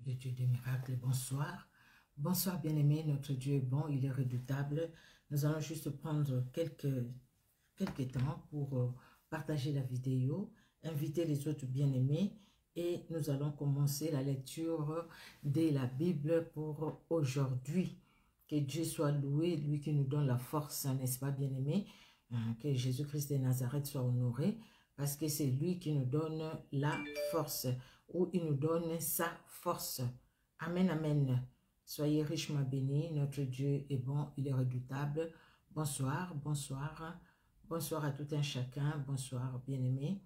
Le Dieu des miracles, bonsoir. Bonsoir bien-aimé, notre Dieu est bon, il est redoutable. Nous allons juste prendre quelques temps pour partager la vidéo, inviter les autres bien-aimés et nous allons commencer la lecture de la Bible pour aujourd'hui. Que Dieu soit loué, lui qui nous donne la force, n'est-ce pas bien-aimé? Que Jésus-Christ de Nazareth soit honoré parce que c'est lui qui nous donne la force ou il nous donne sa force. Amen, amen. Soyez richement bénis, notre Dieu est bon, il est redoutable. Bonsoir, bonsoir. Bonsoir à tout un chacun, bonsoir bien-aimés.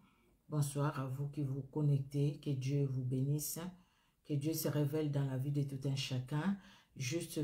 Bonsoir à vous qui vous connectez, que Dieu vous bénisse. Que Dieu se révèle dans la vie de tout un chacun. Juste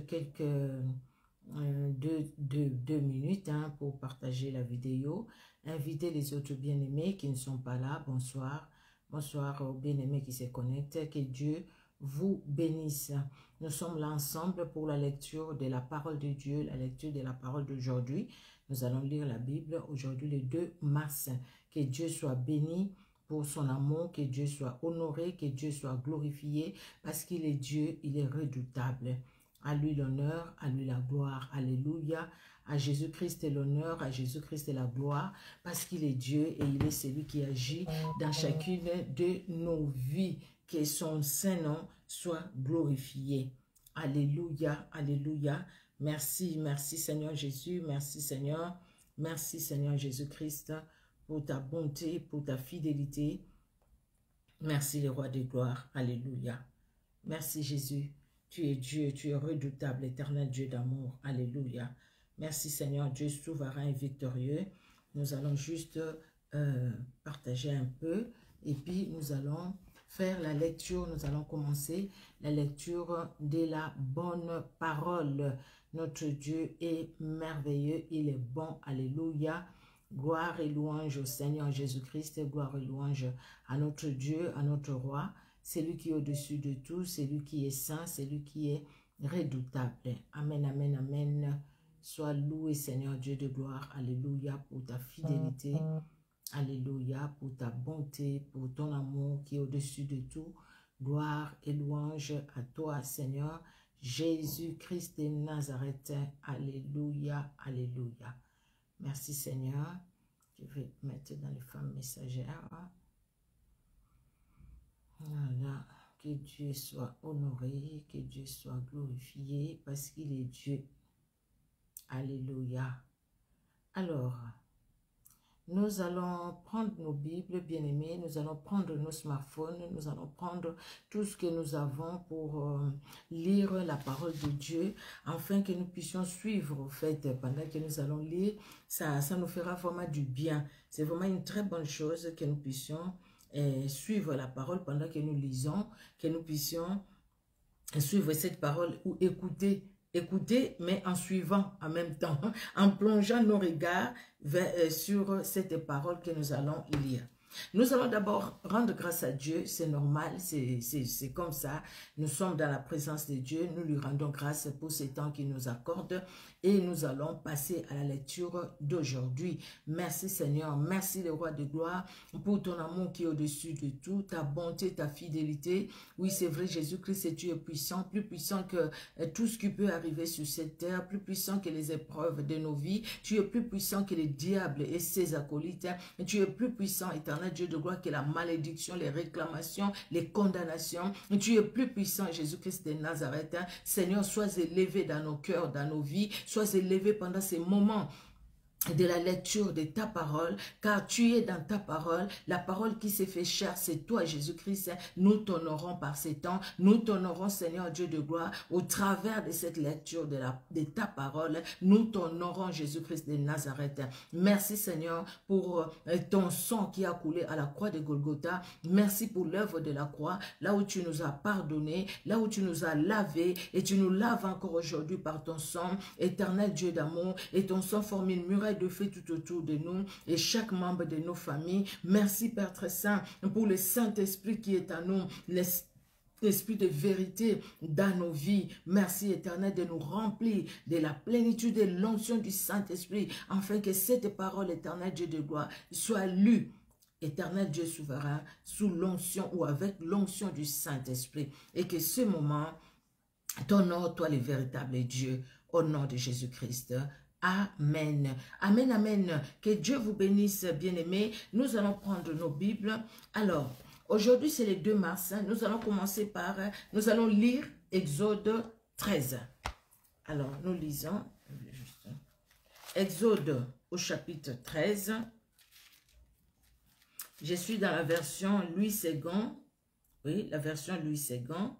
deux minutes pour partager la vidéo. Invitez les autres bien-aimés qui ne sont pas là. Bonsoir. Bonsoir aux bien-aimés qui se connectent. Que Dieu vous bénisse. Nous sommes là ensemble pour la lecture de la parole de Dieu, la lecture de la parole d'aujourd'hui. Nous allons lire la Bible aujourd'hui le 2 mars. Que Dieu soit béni pour son amour, que Dieu soit honoré, que Dieu soit glorifié parce qu'il est Dieu, il est redoutable. À lui l'honneur, à lui la gloire, alléluia. À Jésus-Christ l'honneur, à Jésus-Christ la gloire, parce qu'il est Dieu et il est celui qui agit dans chacune de nos vies. Que son saint nom soit glorifié. Alléluia, alléluia. Merci, merci Seigneur Jésus, merci Seigneur Jésus-Christ pour ta bonté, pour ta fidélité. Merci le roi des gloires, alléluia. Merci Jésus. Tu es Dieu, tu es redoutable, éternel Dieu d'amour. Alléluia. Merci Seigneur, Dieu souverain et victorieux. Nous allons juste partager un peu et puis nous allons faire la lecture. Nous allons commencer la lecture de la bonne parole. Notre Dieu est merveilleux, il est bon. Alléluia. Gloire et louange au Seigneur Jésus-Christ. Gloire et louange à notre Dieu, à notre roi. C'est lui qui est au-dessus de tout, c'est lui qui est saint, c'est lui qui est redoutable. Amen, amen, amen. Sois loué, Seigneur Dieu de gloire. Alléluia, pour ta fidélité. Alléluia, pour ta bonté, pour ton amour qui est au-dessus de tout. Gloire et louange à toi, Seigneur. Jésus-Christ de Nazareth. Alléluia, alléluia. Merci, Seigneur. Je vais mettre dans les femmes messagères. Voilà, que Dieu soit honoré, que Dieu soit glorifié, parce qu'il est Dieu. Alléluia. Alors, nous allons prendre nos Bibles, bien-aimés, nous allons prendre nos smartphones, nous allons prendre tout ce que nous avons pour lire la parole de Dieu, afin que nous puissions suivre, au fait, pendant que nous allons lire, ça nous fera vraiment du bien. C'est vraiment une très bonne chose que nous puissions suivre la parole pendant que nous lisons, que nous puissions suivre cette parole ou écouter, mais en suivant en même temps, en plongeant nos regards sur cette parole que nous allons lire. Nous allons d'abord rendre grâce à Dieu, c'est normal, c'est comme ça. Nous sommes dans la présence de Dieu, nous lui rendons grâce pour ce temps qu'il nous accorde et nous allons passer à la lecture d'aujourd'hui. Merci Seigneur, merci le roi de gloire pour ton amour qui est au-dessus de tout, ta bonté, ta fidélité. Oui, c'est vrai, Jésus-Christ, tu es puissant, plus puissant que tout ce qui peut arriver sur cette terre, plus puissant que les épreuves de nos vies. Tu es plus puissant que les diables et ses acolytes. Tu es plus puissant, éternel Dieu de gloire, que la malédiction, les réclamations, les condamnations. Tu es plus puissant, Jésus-Christ de Nazareth. Seigneur, sois élevé dans nos cœurs, dans nos vies. Sois élevé pendant ces moments de la lecture de ta parole, car tu es dans ta parole, la parole qui s'est fait chair, c'est toi Jésus-Christ. Nous t'honorons par ces temps, nous t'honorons Seigneur Dieu de gloire, au travers de cette lecture de ta parole, nous t'honorons Jésus-Christ de Nazareth. Merci Seigneur pour ton sang qui a coulé à la croix de Golgotha, merci pour l'œuvre de la croix, là où tu nous as pardonné, là où tu nous as lavé, et tu nous laves encore aujourd'hui par ton sang, éternel Dieu d'amour, et ton sang forme une muraille de feu tout autour de nous et chaque membre de nos familles. Merci Père très saint pour le Saint-Esprit qui est en nous, l'esprit de vérité dans nos vies. Merci éternel de nous remplir de la plénitude et l'onction du Saint-Esprit afin que cette parole éternelle Dieu de gloire soit lue Éternel Dieu souverain, sous l'onction ou avec l'onction du Saint-Esprit. Et que ce moment, t'honore, toi le véritable Dieu, au nom de Jésus-Christ. Amen. Amen, amen. Que Dieu vous bénisse, bien-aimés. Nous allons prendre nos Bibles. Alors, aujourd'hui, c'est le 2 mars. Nous allons commencer par, nous allons lire Exode 13. Alors, nous lisons Exode au chapitre 13. Je suis dans la version Louis Ségon. Oui, la version Louis Ségon.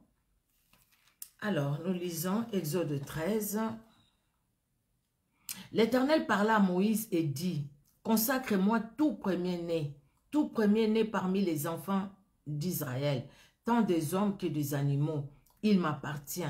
Alors, nous lisons Exode 13. L'Éternel parla à Moïse et dit, « Consacre-moi tout premier-né parmi les enfants d'Israël, tant des hommes que des animaux. Il m'appartient. »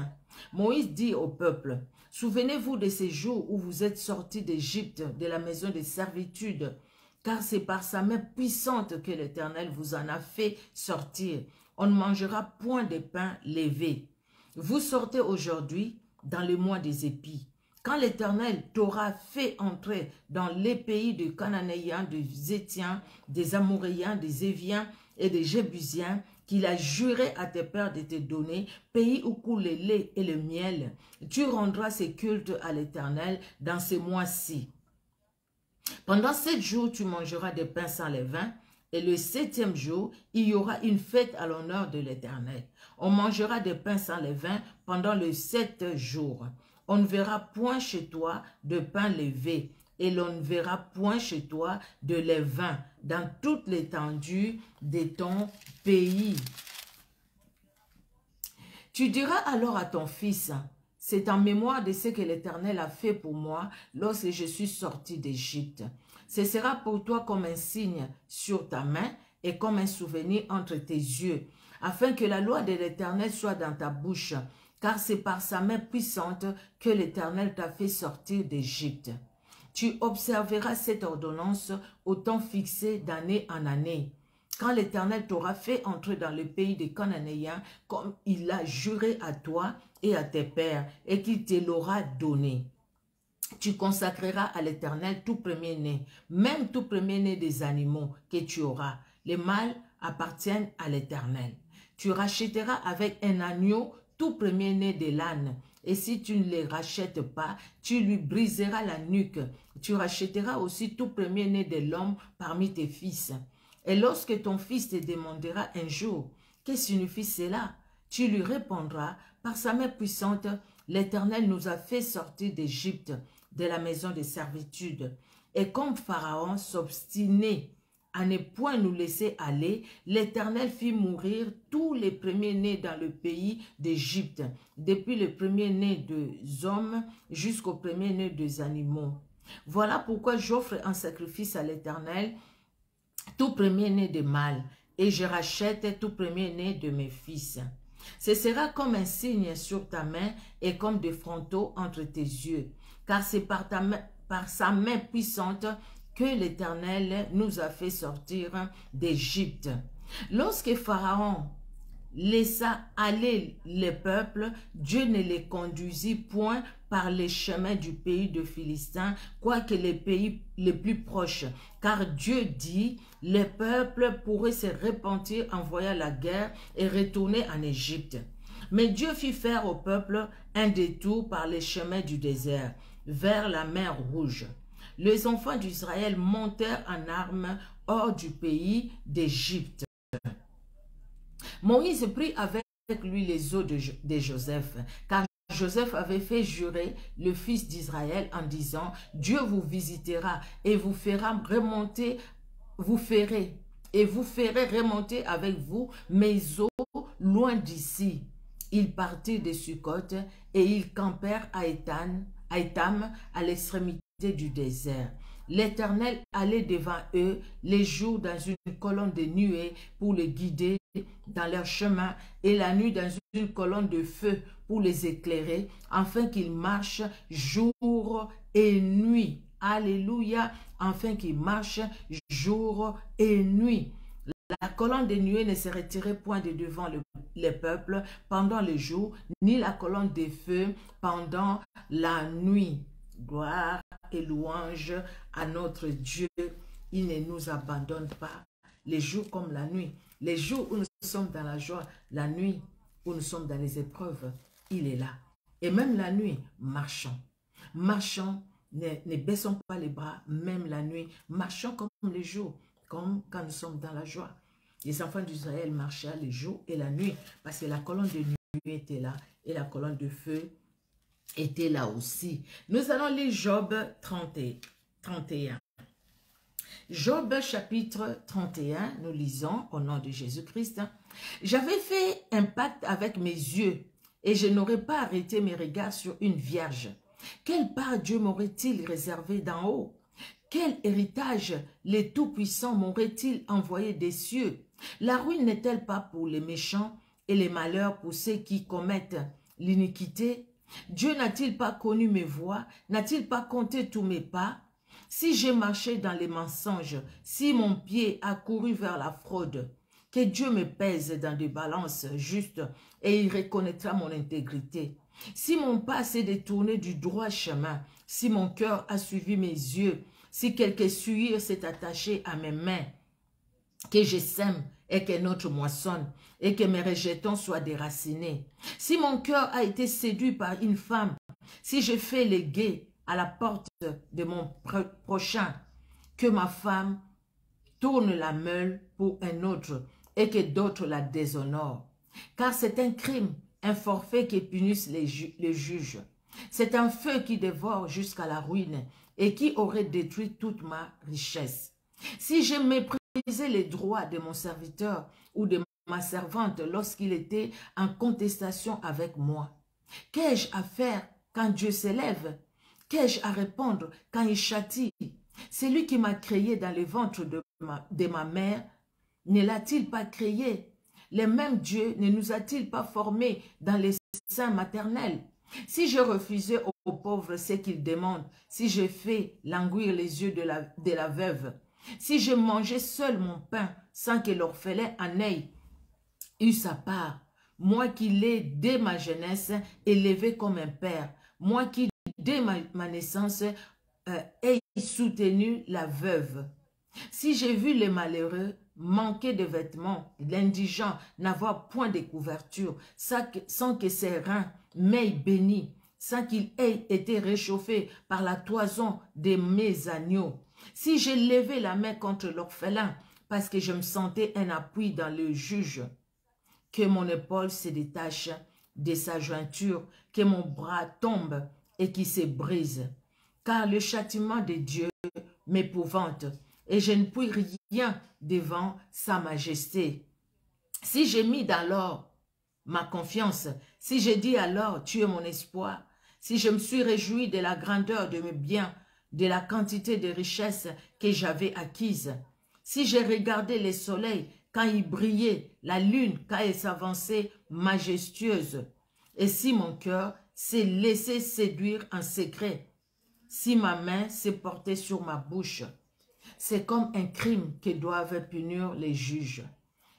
Moïse dit au peuple, « Souvenez-vous de ces jours où vous êtes sortis d'Égypte, de la maison de servitude, car c'est par sa main puissante que l'Éternel vous en a fait sortir. On ne mangera point de pain levé. Vous sortez aujourd'hui dans le mois des épis. Quand l'Éternel t'aura fait entrer dans les pays des Cananéens, des Hétiens, des Amoréens, des Éviens et des Jébusiens, qu'il a juré à tes pères de te donner, pays où coule le lait et le miel, tu rendras ces cultes à l'Éternel dans ces mois-ci. Pendant 7 jours, tu mangeras des pains sans levain, et le 7e jour, il y aura une fête à l'honneur de l'Éternel. On mangera des pains sans levain pendant les 7 jours. On ne verra point chez toi de pain levé, et l'on ne verra point chez toi de levain dans toute l'étendue de ton pays. Tu diras alors à ton fils, c'est en mémoire de ce que l'Éternel a fait pour moi lorsque je suis sorti d'Égypte. Ce sera pour toi comme un signe sur ta main et comme un souvenir entre tes yeux, afin que la loi de l'Éternel soit dans ta bouche, car c'est par sa main puissante que l'Éternel t'a fait sortir d'Égypte. Tu observeras cette ordonnance au temps fixé d'année en année, quand l'Éternel t'aura fait entrer dans le pays des Cananéens, comme il l'a juré à toi et à tes pères, et qu'il te l'aura donné. Tu consacreras à l'Éternel tout premier-né, même tout premier-né des animaux que tu auras. Les mâles appartiennent à l'Éternel. Tu rachèteras avec un agneau tout premier-né de l'âne. Et si tu ne les rachètes pas, tu lui briseras la nuque. Tu rachèteras aussi tout premier-né de l'homme parmi tes fils. Et lorsque ton fils te demandera un jour, que signifie cela? Tu lui répondras, par sa main puissante, l'Éternel nous a fait sortir d'Égypte, de la maison de servitude. Et comme Pharaon s'obstinait à ne point nous laisser aller, l'Éternel fit mourir tous les premiers-nés dans le pays d'Égypte, depuis le premier-né des hommes jusqu'au premier-né des animaux. Voilà pourquoi j'offre un sacrifice à l'Éternel, tout premier-né de mâle, et je rachète tout premier-né de mes fils. Ce sera comme un signe sur ta main et comme des frontaux entre tes yeux, car c'est par sa main puissante que l'Éternel nous a fait sortir d'Égypte. Lorsque Pharaon laissa aller les peuples, Dieu ne les conduisit point par les chemins du pays de Philistins, quoique les pays les plus proches. Car Dieu dit, les peuples pourraient se repentir en voyant la guerre et retourner en Égypte. Mais Dieu fit faire au peuple un détour par les chemins du désert, vers la mer Rouge. Les enfants d'Israël montèrent en armes hors du pays d'Égypte. Moïse prit avec lui les os de Joseph, car Joseph avait fait jurer le fils d'Israël en disant, Dieu vous visitera et vous fera remonter, vous ferez remonter avec vous mes os loin d'ici. Ils partirent de Sukkot et ils campèrent à Étam, à l'extrémité du désert. L'Éternel allait devant eux les jours dans une colonne de nuée pour les guider dans leur chemin et la nuit dans une colonne de feu pour les éclairer, afin qu'ils marchent jour et nuit. Alléluia, afin qu'ils marchent jour et nuit. La colonne de nuée ne se retirait point de devant les peuples pendant le jour, ni la colonne de feu pendant la nuit. Gloire et louange à notre Dieu. Il ne nous abandonne pas. les jours comme la nuit. Les jours où nous sommes dans la joie, la nuit où nous sommes dans les épreuves, il est là. Et même la nuit, marchons. Marchons, ne baissons pas les bras, même la nuit. Marchons comme les jours, comme quand nous sommes dans la joie. Les enfants d'Israël marchaient les jours et la nuit, parce que la colonne de nuit était là et la colonne de feu était là aussi. Nous allons lire Job 31. Job chapitre 31, nous lisons au nom de Jésus-Christ. J'avais fait un pacte avec mes yeux et je n'aurais pas arrêté mes regards sur une vierge. Quelle part Dieu m'aurait-il réservé d'en haut? Quel héritage les tout-puissants m'auraient-ils envoyé des cieux? La ruine n'est-elle pas pour les méchants et les malheurs pour ceux qui commettent l'iniquité? Dieu n'a-t-il pas connu mes voies? N'a-t-il pas compté tous mes pas? Si j'ai marché dans les mensonges, si mon pied a couru vers la fraude, que Dieu me pèse dans des balances justes et il reconnaîtra mon intégrité. Si mon pas s'est détourné du droit chemin, si mon cœur a suivi mes yeux, si quelque souillure s'est attaché à mes mains, que je sème et que notre moissonne et que mes rejetons soient déracinés. Si mon cœur a été séduit par une femme, si je fais les guets à la porte de mon prochain, que ma femme tourne la meule pour un autre et que d'autres la déshonorent. Car c'est un crime, un forfait qui punisse les juges. C'est un feu qui dévore jusqu'à la ruine et qui aurait détruit toute ma richesse. Si j'ai méprisé les droits de mon serviteur ou de ma servante lorsqu'il était en contestation avec moi, qu'ai-je à faire quand Dieu s'élève? Qu'ai-je à répondre quand il châtie? C'est lui qui m'a créé dans le ventre de ma mère. Ne l'a-t-il pas créé? Le même Dieu ne nous a-t-il pas formés dans les seins maternels? Si je refusais aux pauvres ce qu'ils demandent, si je fais languir les yeux de la veuve, si je mangeais seul mon pain sans que l'orphelin en ait eu sa part, moi qui l'ai dès ma jeunesse élevé comme un père, moi qui dès ma naissance ai soutenu la veuve. Si j'ai vu les malheureux manquer de vêtements, l'indigent n'avoir point de couverture, sans que ses reins m'aient béni, sans qu'il ait été réchauffé par la toison de mes agneaux, si j'ai levé la main contre l'orphelin, parce que je me sentais un appui dans le juge, que mon épaule se détache de sa jointure, que mon bras tombe et qui se brise. Car le châtiment de Dieu m'épouvante, et je ne puis rien devant sa majesté. Si j'ai mis d'alors ma confiance, si j'ai dit alors, tu es mon espoir, si je me suis réjoui de la grandeur de mes biens, de la quantité de richesses que j'avais acquises, si j'ai regardé le soleil quand il brillait, la lune quand elle s'avançait majestueuse, et si mon cœur s'est laissé séduire en secret, si ma main s'est portée sur ma bouche, c'est comme un crime que doivent punir les juges.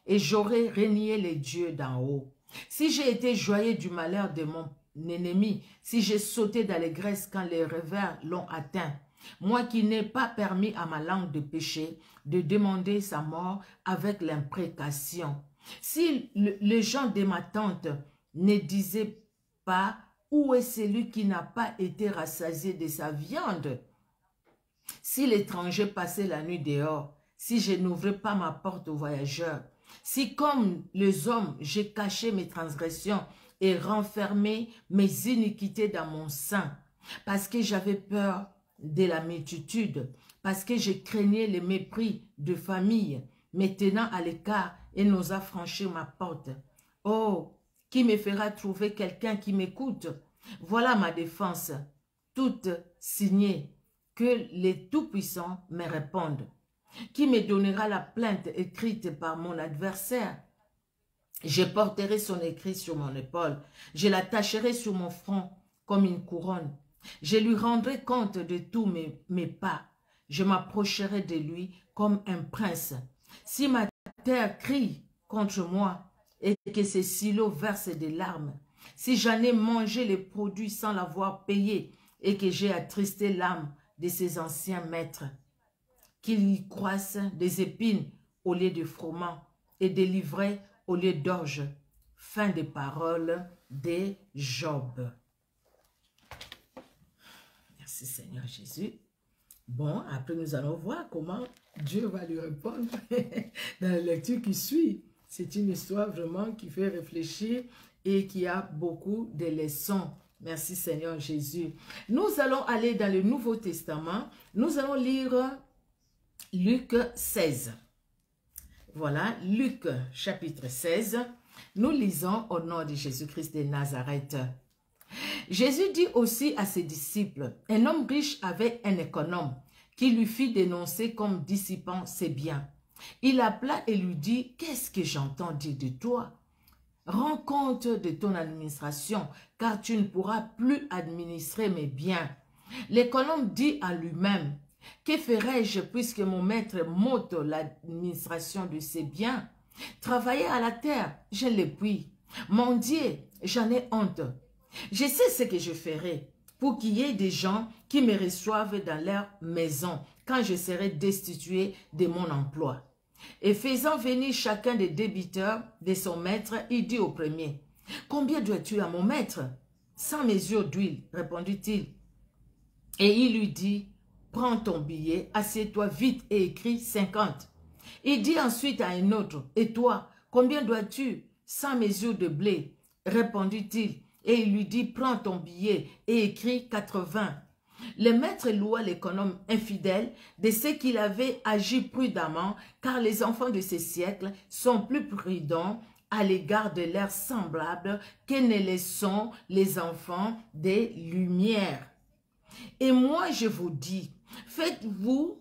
Et j'aurais renié les dieux d'en haut. Si j'ai été joyeux du malheur de mon ennemi, si j'ai sauté d'allégresse quand les revers l'ont atteint, moi qui n'ai pas permis à ma langue de pécher, de demander sa mort avec l'imprécation. Si les gens de ma tante ne disaient pas « Où est celui qui n'a pas été rassasié de sa viande ?» Si l'étranger passait la nuit dehors, si je n'ouvrais pas ma porte aux voyageurs, si comme les hommes, j'ai caché mes transgressions et renfermé mes iniquités dans mon sein, parce que j'avais peur de la multitude, parce que je craignais les mépris de famille, me tenant à l'écart et n'osa franchir ma porte. Oh, qui me fera trouver quelqu'un qui m'écoute? Voilà ma défense, toute signée. Que les tout-puissants me répondent. Qui me donnera la plainte écrite par mon adversaire? Je porterai son écrit sur mon épaule. Je l'attacherai sur mon front comme une couronne. Je lui rendrai compte de tous mes pas. Je m'approcherai de lui comme un prince. Si ma terre crie contre moi et que ses silos versent des larmes, si j'en ai mangé les produits sans l'avoir payé et que j'ai attristé l'âme de ses anciens maîtres, qu'il y croisse des épines au lieu de froment et de l'ivraie au lieu d'orge. Fin des paroles de Job. Merci Seigneur Jésus. Bon, après nous allons voir comment Dieu va lui répondre dans la lecture qui suit. C'est une histoire vraiment qui fait réfléchir et qui a beaucoup de leçons. Merci Seigneur Jésus. Nous allons aller dans le Nouveau Testament. Nous allons lire Luc 16. Voilà, Luc chapitre 16. Nous lisons au nom de Jésus-Christ de Nazareth. Jésus dit aussi à ses disciples, un homme riche avait un économe qui lui fit dénoncer comme dissipant ses biens. Il appela et lui dit, qu'est-ce que j'entends dire de toi? Rends compte de ton administration, car tu ne pourras plus administrer mes biens. L'économe dit à lui-même, que ferai-je puisque mon maître m'ôte l'administration de ses biens? Travailler à la terre, je ne le puis. Mendier, j'en ai honte. Je sais ce que je ferai pour qu'il y ait des gens qui me reçoivent dans leur maison quand je serai destitué de mon emploi. Et faisant venir chacun des débiteurs de son maître, il dit au premier, « Combien dois-tu à mon maître? 100 mesures d'huile, répondit-il. Et il lui dit, « Prends ton billet, assieds-toi vite et écris 50. » Il dit ensuite à un autre, « Et toi, combien dois-tu? 100 mesures de blé, répondit-il. Et il lui dit, prends ton billet et écris 80. Le maître loua l'économe infidèle de ce qu'il avait agi prudemment, car les enfants de ce siècle sont plus prudents à l'égard de leurs semblables que ne le sont les enfants des Lumières. Et moi je vous dis, faites-vous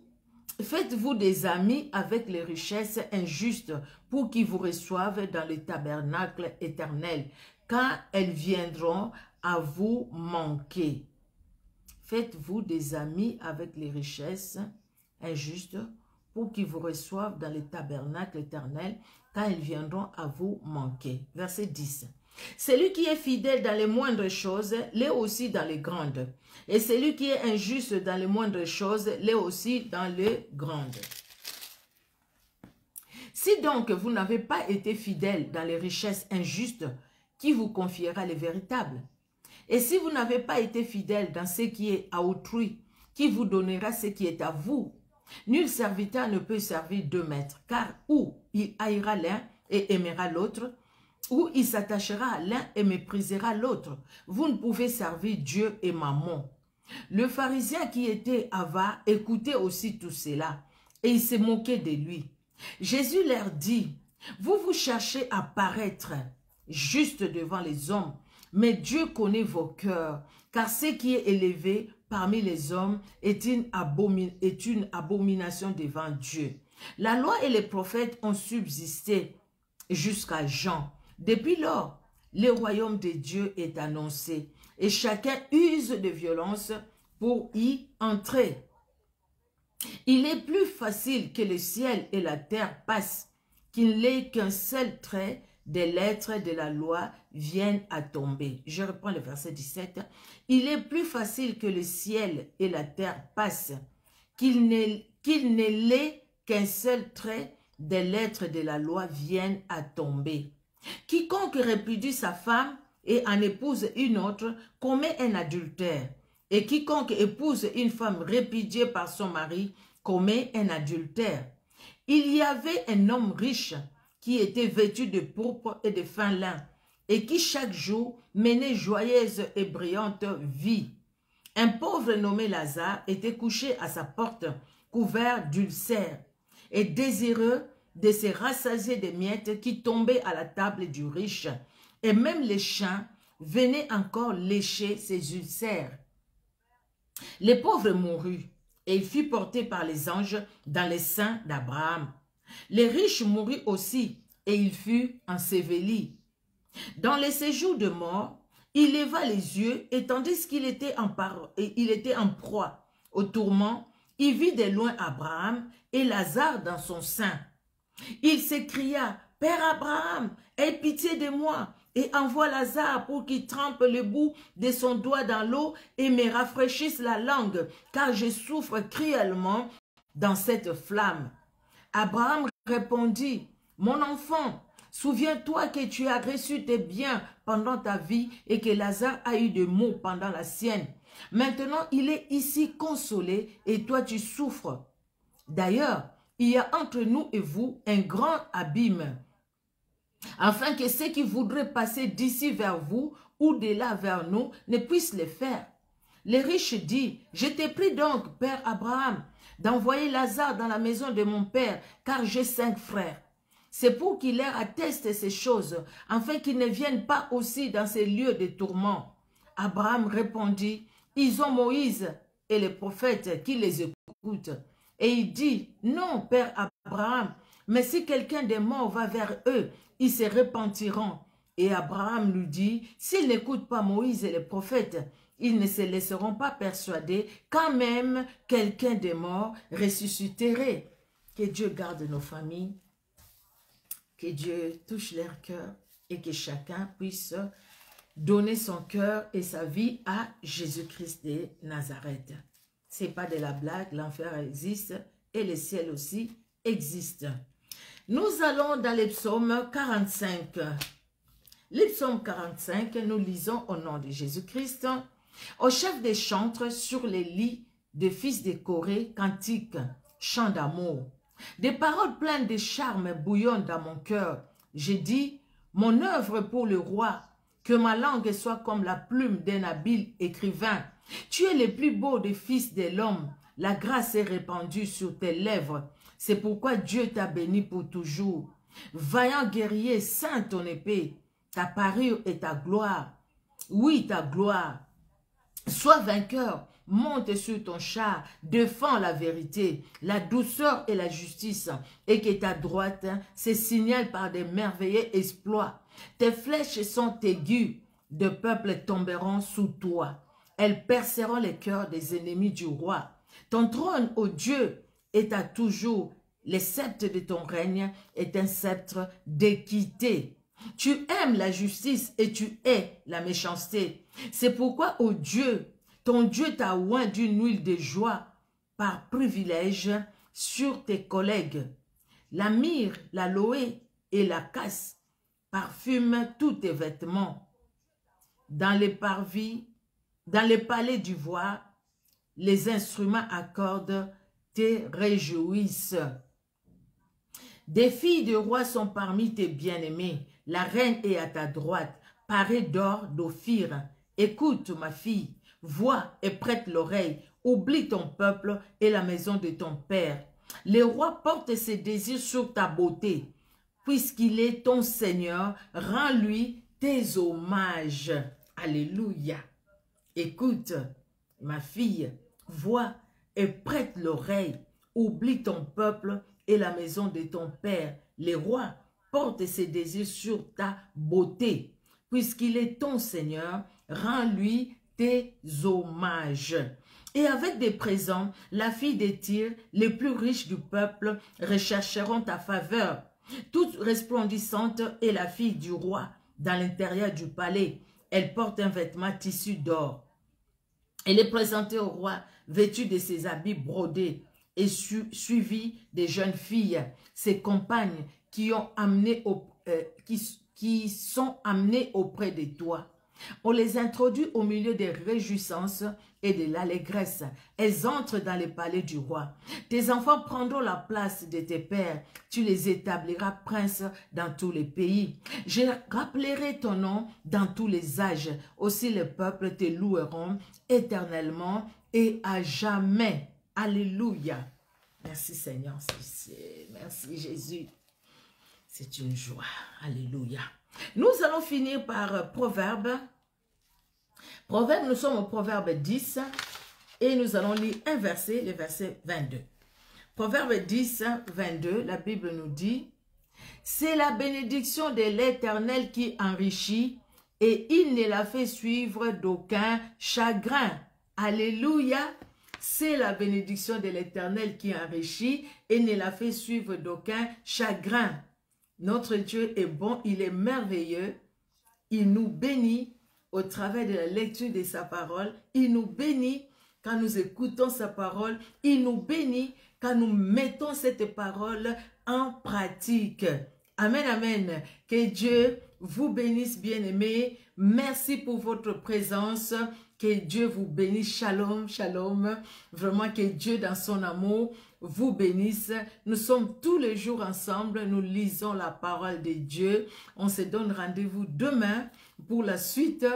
des amis avec les richesses injustes pour qu'ils vous reçoivent dans le tabernacle éternel, quand elles viendront à vous manquer. Faites-vous des amis avec les richesses injustes pour qu'ils vous reçoivent dans le tabernacle éternel, quand elles viendront à vous manquer. Verset 10. Celui qui est fidèle dans les moindres choses, l'est aussi dans les grandes. Et celui qui est injuste dans les moindres choses, l'est aussi dans les grandes. Si donc vous n'avez pas été fidèle dans les richesses injustes, qui vous confiera les véritables? Et si vous n'avez pas été fidèle dans ce qui est à autrui, qui vous donnera ce qui est à vous? Nul serviteur ne peut servir deux maîtres, car ou il haïra l'un et aimera l'autre, ou il s'attachera à l'un et méprisera l'autre. Vous ne pouvez servir Dieu et Mammon. Le pharisien qui était avare écoutait aussi tout cela, et il se moquait de lui. Jésus leur dit, vous vous cherchez à paraître juste devant les hommes, mais Dieu connaît vos cœurs, car ce qui est élevé parmi les hommes est une abomination devant Dieu. La loi et les prophètes ont subsisté jusqu'à Jean. Depuis lors, le royaume de Dieu est annoncé, et chacun use de violence pour y entrer. Il est plus facile que le ciel et la terre passent, qu'il n'ait qu'un seul trait des lettres de la loi viennent à tomber. Je reprends le verset 17. Il est plus facile que le ciel et la terre passent, qu'il ne l'ait qu'un seul trait des lettres de la loi viennent à tomber. Quiconque répudie sa femme et en épouse une autre commet un adultère. Et quiconque épouse une femme répudiée par son mari commet un adultère. Il y avait un homme riche qui était vêtu de pourpre et de fin lin, et qui chaque jour menait joyeuse et brillante vie. Un pauvre nommé Lazare était couché à sa porte, couvert d'ulcères, et désireux de se rassasier des miettes qui tombaient à la table du riche, et même les chiens venaient encore lécher ses ulcères. Le pauvre mourut, et il fut porté par les anges dans les seins d'Abraham. Le riche mourut aussi, et il fut enseveli. Dans les séjours de mort, il leva les yeux, et tandis qu'il était en proie au tourment, il vit de loin Abraham et Lazare dans son sein. Il s'écria, « Père Abraham, aie pitié de moi, et envoie Lazare pour qu'il trempe le bout de son doigt dans l'eau et me rafraîchisse la langue, car je souffre cruellement dans cette flamme. » Abraham répondit, mon enfant, souviens-toi que tu as reçu tes biens pendant ta vie et que Lazare a eu des maux pendant la sienne. Maintenant, il est ici consolé et toi tu souffres. D'ailleurs, il y a entre nous et vous un grand abîme, afin que ceux qui voudraient passer d'ici vers vous ou de là vers nous ne puissent le faire. Le riche dit, je t'ai pris donc, Père Abraham, d'envoyer Lazare dans la maison de mon père, car j'ai 5 frères. C'est pour qu'il leur atteste ces choses, afin qu'ils ne viennent pas aussi dans ces lieux de tourment. Abraham répondit, ils ont Moïse et les prophètes qui les écoutent. Et il dit, non, Père Abraham, mais si quelqu'un des morts va vers eux, ils se repentiront. Et Abraham lui dit, s'ils n'écoutent pas Moïse et les prophètes, ils ne se laisseront pas persuader quand même quelqu'un des morts ressusciterait. Que Dieu garde nos familles, que Dieu touche leur cœur et que chacun puisse donner son cœur et sa vie à Jésus-Christ de Nazareth. Ce n'est pas de la blague, l'enfer existe et le ciel aussi existe. Nous allons dans les psaumes 45. Les psaumes 45, nous lisons au nom de Jésus-Christ. Au chef des chantres sur les lits des fils de Corée, cantiques, chants d'amour. Des paroles pleines de charme bouillonnent dans mon cœur. J'ai dit, mon œuvre pour le roi, que ma langue soit comme la plume d'un habile écrivain. Tu es le plus beau des fils de l'homme. La grâce est répandue sur tes lèvres. C'est pourquoi Dieu t'a béni pour toujours. Vaillant guerrier, saint ton épée, ta parure et ta gloire. Oui, ta gloire. Sois vainqueur, monte sur ton char, défends la vérité, la douceur et la justice, et que ta droite se signale par des merveilleux exploits. Tes flèches sont aiguës, de peuples tomberont sous toi. Elles perceront les cœurs des ennemis du roi. Ton trône, ô Dieu, est à toujours. Le sceptre de ton règne est un sceptre d'équité. Tu aimes la justice et tu hais la méchanceté. C'est pourquoi, ô Dieu, ton Dieu t'a oint d'une huile de joie par privilège sur tes collègues. La myrrhe, l'aloe et la casse parfument tous tes vêtements. Dans les parvis, dans les palais d'ivoire, les instruments à cordes te réjouissent. Des filles de rois sont parmi tes bien-aimés. La reine est à ta droite, parée d'or d'Ophir. Écoute, ma fille, vois et prête l'oreille. Oublie ton peuple et la maison de ton père. Le roi porte ses désirs sur ta beauté. Puisqu'il est ton Seigneur, rends-lui tes hommages. Alléluia. Écoute, ma fille, vois et prête l'oreille. Oublie ton peuple et la maison de ton père. Le roi porte ses désirs sur ta beauté. Puisqu'il est ton Seigneur, rends-lui tes hommages. Et avec des présents, la fille des Tyr, les plus riches du peuple, rechercheront ta faveur. Toute resplendissante est la fille du roi dans l'intérieur du palais. Elle porte un vêtement tissu d'or. Elle est présentée au roi, vêtue de ses habits brodés et suivie des jeunes filles, ses compagnes qui sont amenées auprès de toi. On les introduit au milieu des réjouissances et de l'allégresse. Elles entrent dans le palais du roi. Tes enfants prendront la place de tes pères. Tu les établiras princes dans tous les pays. Je rappellerai ton nom dans tous les âges. Aussi les peuples te loueront éternellement et à jamais. Alléluia. Merci Seigneur. Merci Jésus. C'est une joie. Alléluia. Nous allons finir par Proverbe. Proverbe, nous sommes au Proverbe 10 et nous allons lire un verset, le verset 22. Proverbe 10, 22, la Bible nous dit, « C'est la bénédiction de l'Éternel qui enrichit et il ne la fait suivre d'aucun chagrin. » Alléluia. C'est la bénédiction de l'Éternel qui enrichit et ne la fait suivre d'aucun chagrin. Notre Dieu est bon, il est merveilleux, il nous bénit au travers de la lecture de sa parole, il nous bénit quand nous écoutons sa parole, il nous bénit quand nous mettons cette parole en pratique. Amen, amen. Que Dieu vous bénisse, bien-aimés. Merci pour votre présence. Que Dieu vous bénisse. Shalom, shalom. Vraiment que Dieu, dans son amour, vous bénisse. Nous sommes tous les jours ensemble. Nous lisons la parole de Dieu. On se donne rendez-vous demain pour la suite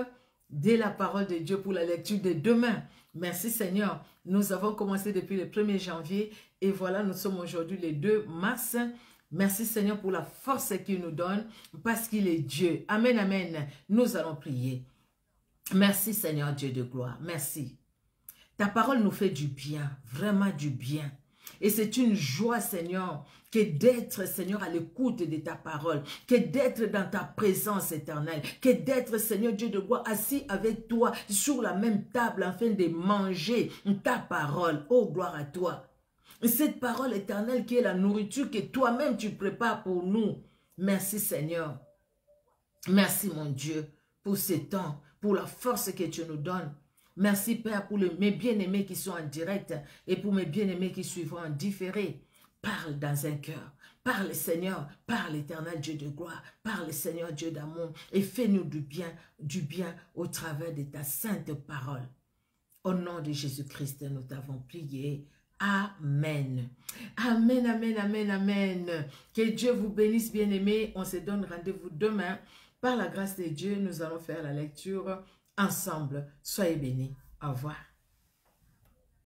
de la parole de Dieu, pour la lecture de demain. Merci Seigneur. Nous avons commencé depuis le 1er janvier et voilà, nous sommes aujourd'hui le 2 mars. Merci Seigneur pour la force qu'il nous donne parce qu'il est Dieu. Amen, amen. Nous allons prier. Merci Seigneur Dieu de gloire. Merci. Ta parole nous fait du bien, vraiment du bien. Et c'est une joie, Seigneur, que d'être, Seigneur, à l'écoute de ta parole, que d'être dans ta présence éternelle, que d'être, Seigneur Dieu de gloire, assis avec toi sur la même table afin de manger ta parole. Oh, gloire à toi. Cette parole éternelle qui est la nourriture que toi-même tu prépares pour nous. Merci, Seigneur. Merci, mon Dieu, pour ce temps, pour la force que tu nous donnes. Merci, Père, pour mes bien-aimés qui sont en direct et pour mes bien-aimés qui suivront en différé. Parle dans un cœur. Parle, Seigneur. Parle, éternel Dieu de gloire. Parle, Seigneur Dieu d'amour. Et fais-nous du bien au travers de ta sainte parole. Au nom de Jésus-Christ, nous t'avons prié. Amen. Amen, amen, amen, amen. Que Dieu vous bénisse, bien-aimés. On se donne rendez-vous demain. Par la grâce de Dieu, nous allons faire la lecture ensemble. Soyez bénis. Au revoir.